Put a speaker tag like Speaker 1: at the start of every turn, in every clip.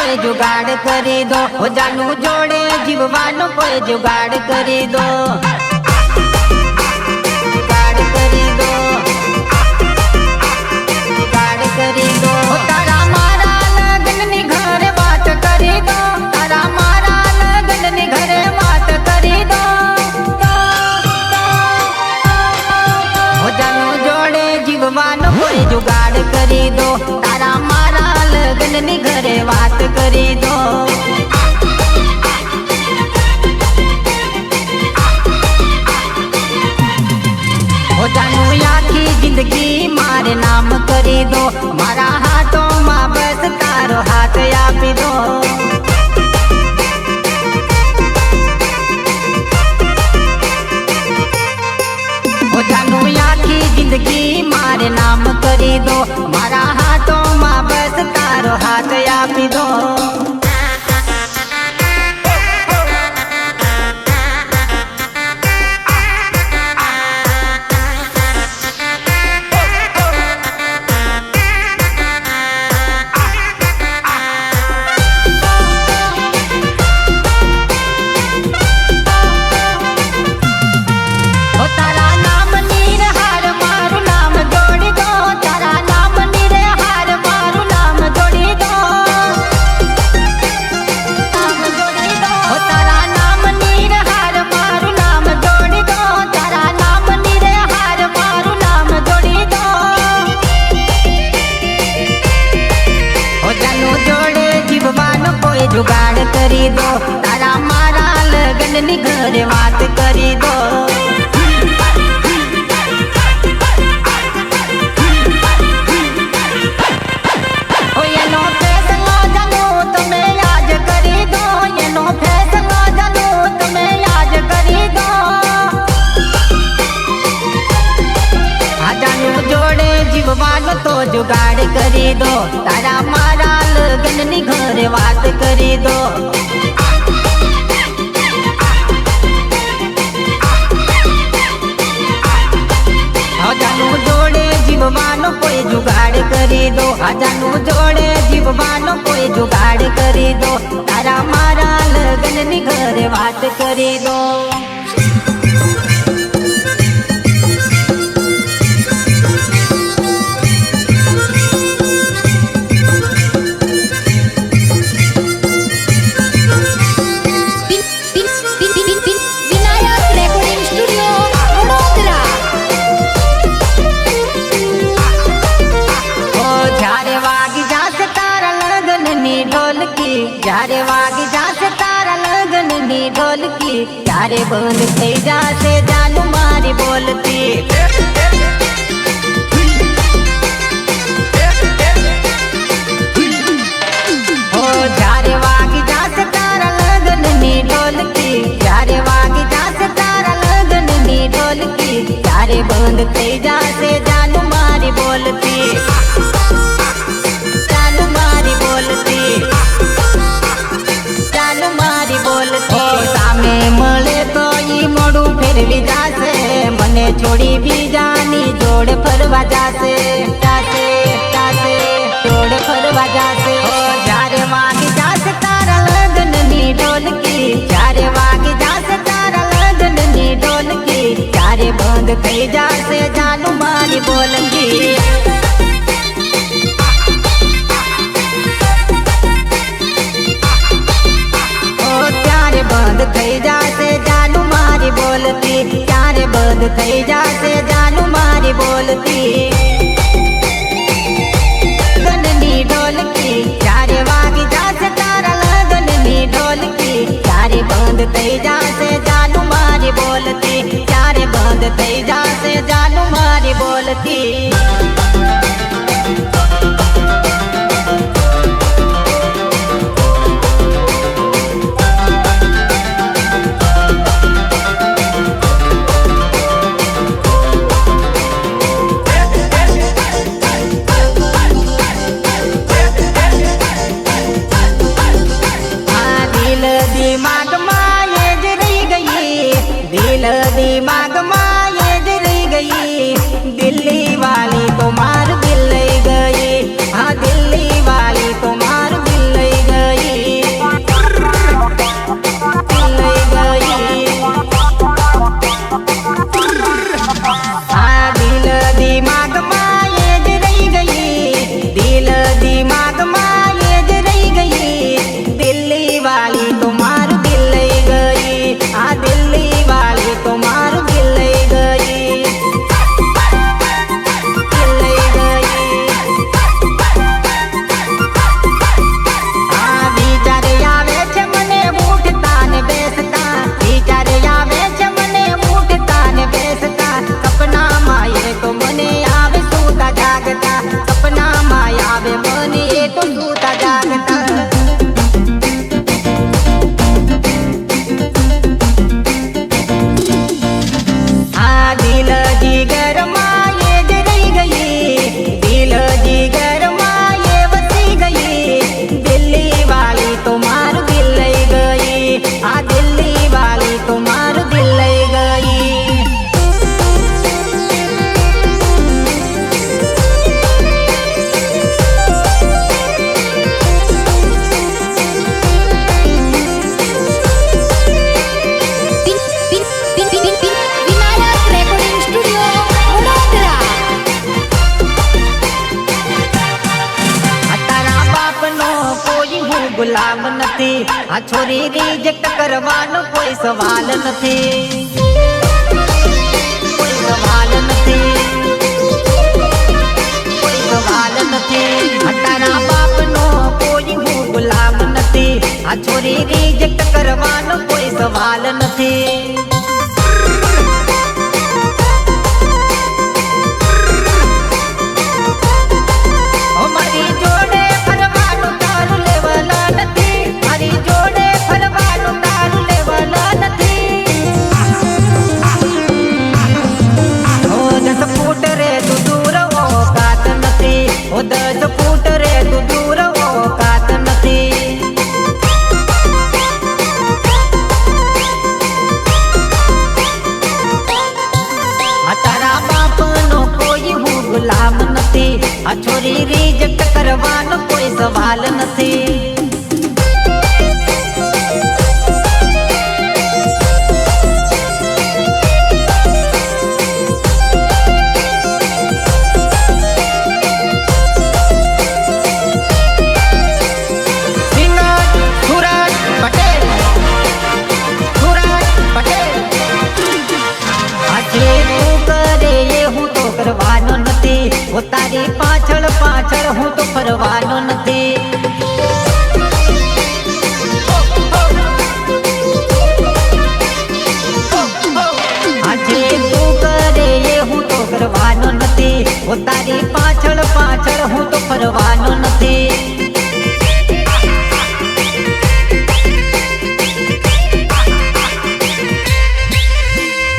Speaker 1: कोई जुगाड़ करी दो, हो जानू जोड़े जीववानो कोई जुगाड़ करी दो, जुगाड़ करी दो, जुगाड़ करी दो। तारा मारा लगन नी घरे बात करी दो, तारा मारा लगन नी घरे बात करी दो, हो जानू जोड़े जीववानो कोई जुगाड़ करी दो, तारा मारा लगन नी घरे बात करी दो। हो जानू आखी जिंदगी मारे नाम करी दो, मारा हाथों में बस तारो हाथ आपी दो, हो जानू आखी जिंदगी मारे नाम करी दो, मारा हाथों में बस तारो हाथ आपी दो। जुगाड़ करी दो, तारा मारा लगन नी घरे बात करी दो, ओ येनो फैसला जानू तुम्हें याद करी दो, येनो फैसला जानू तुम्हें याद करी दो। आ जानू जोड़े जीववानो तो जुगाड़ करी दो, तारा मारा लगन नी घरे बात करी दो, हो जानू जोड़े जीववानो कोई जुगाड़ करी दो, आ जानू जोड़े जीववानो कोई जुगाड़ करी दो, तारा मारा लगन नी घरे बात करी दो। जारे वागी जासे तारा लगन नी ढोलकी, जारे बंद थई जासे जानू मारी बोलती, ओ जारे वागी जासे तारा लगन नी ढोलकी, जारे वागी जासे तारा लगन नी ढोलकी, जारे बंद थई जासे जानू मारी बोलती, जानू मारी बोलती, सामे मळे तो ई मोड़ू फेरवी जासे, मने छोड़ी बीजानी जोड़ फरवा जासे, जासे जासे जोड़ फरवा जासे। जारे वागी जासे तारा लगन नी ढोलकी, जारे वागी जासे तारा लगन नी ढोलकी, जारे बंद थई जासे जानू मारी बोलंगी, बंद थई जासे जानू मारी बोलती, चारे बंद थई जासे जानू मारी बोलती, लगन नी ढोलकी, चारे वागी जासे तारा लगन नी ढोलकी, चारे बंद थई जासे जानू मारी बोलती, चारे बंद थई जासे जानू मारी बोलती। दिल दिमाग माँ ये जल गई, दिल्ली वाली નથી, આ છોરી રિજેક્ટ કરવાનો કોઈ સવાલ નથી, કોઈ સવાલ નથી, કોઈ સવાલ નથી, તારા બાપનો કોઈ હું ગુલામ નથી, આ છોરી રિજેક્ટ કરવાનો કોઈ સવાલ નથી. મારી જોડે ફરવાનું તારું લેવલ નથી, મારી જોડે ફરવાનું તારું લેવલ નથી. ઓ 10 ફૂટ રે તું દૂર ઓકાત નથી, ઓ 10 ફૂટ રે તું દૂર ઓકાત નથી. તારા બાપનો કોઈ હું ગુલામ નથી, આ છોરી રિજેક્ટ કરવાનો કોઈ સવાલ નથી. કરવાનો નથી, ઓ તારી પાછળ પાછળ હું તો ફરવાનો નથી. આજે તું કરે એ હું તો કરવાનો નથી, ઓ તારી પાછળ પાછળ હું તો ફરવાનો નથી.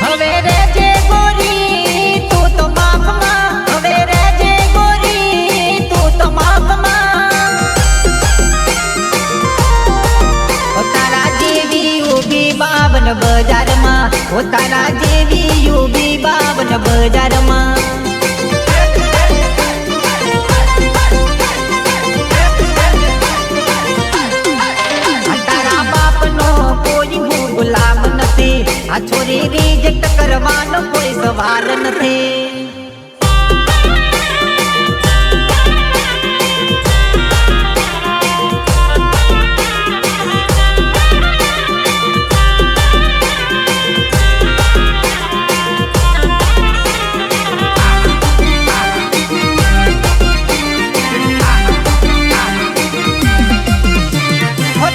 Speaker 1: હવે રે જે ગોરી તું તો માફમાં, હવે રે જે ગોરી તું તો માફમાં. ઓ તારા જેવી ઊભી બાબન બજારમાં, ઓ તારા જેવી ઊભી બાબન બજારમાં. તારા બાપનો કોઈ હું ગુલામ નથી, આ છોરી રિજેક્ટ કરવાનો કોઈ સવાલ નથી.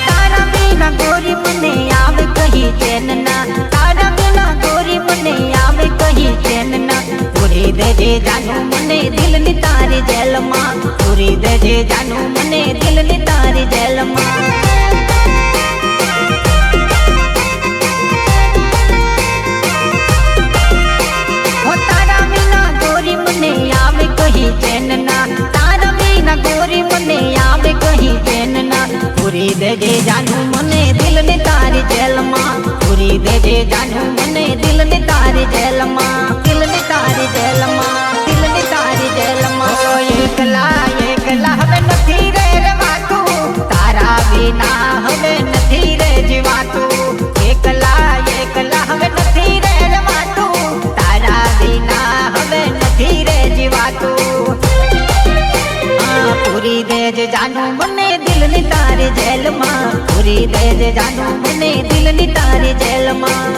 Speaker 1: તારા વિના ગોરી મને આવે કહી ચેન ના, તારા વિના ગોરી મને આવે કહી ચેન ના. પૂરી દેજે જાનું મને દિલની તારી જેલમાં, પૂરી દેજે જાનું મને દિલની તારી જેલમાં. તારા વિના ગોરી મને આવે કહી ચેન ના, તારા વિના ગોરી મને આવે કહી ચેન ના. પૂરી દેજે જાનું મને દિલની તારી જેલમાં, પૂરી દેજે જાનું મને દિલની તારી જેલમાં, દિલની તારી જેલમાં, દિલની તારી જેલમાં. ઓ એકલા એકલા હવે નથી રે રહેવાતું, તારા વિના હવે નથી રે જીવાતું. એકલા એકલા હવે નથી રે રહેવાતું, તારા વિના હવે નથી રે જીવાતું. પૂરી દેજે જાનું મને દિલની તારી જેલમાં, પૂરી દેજે જાનું મને દિલની તારી જેલમાં.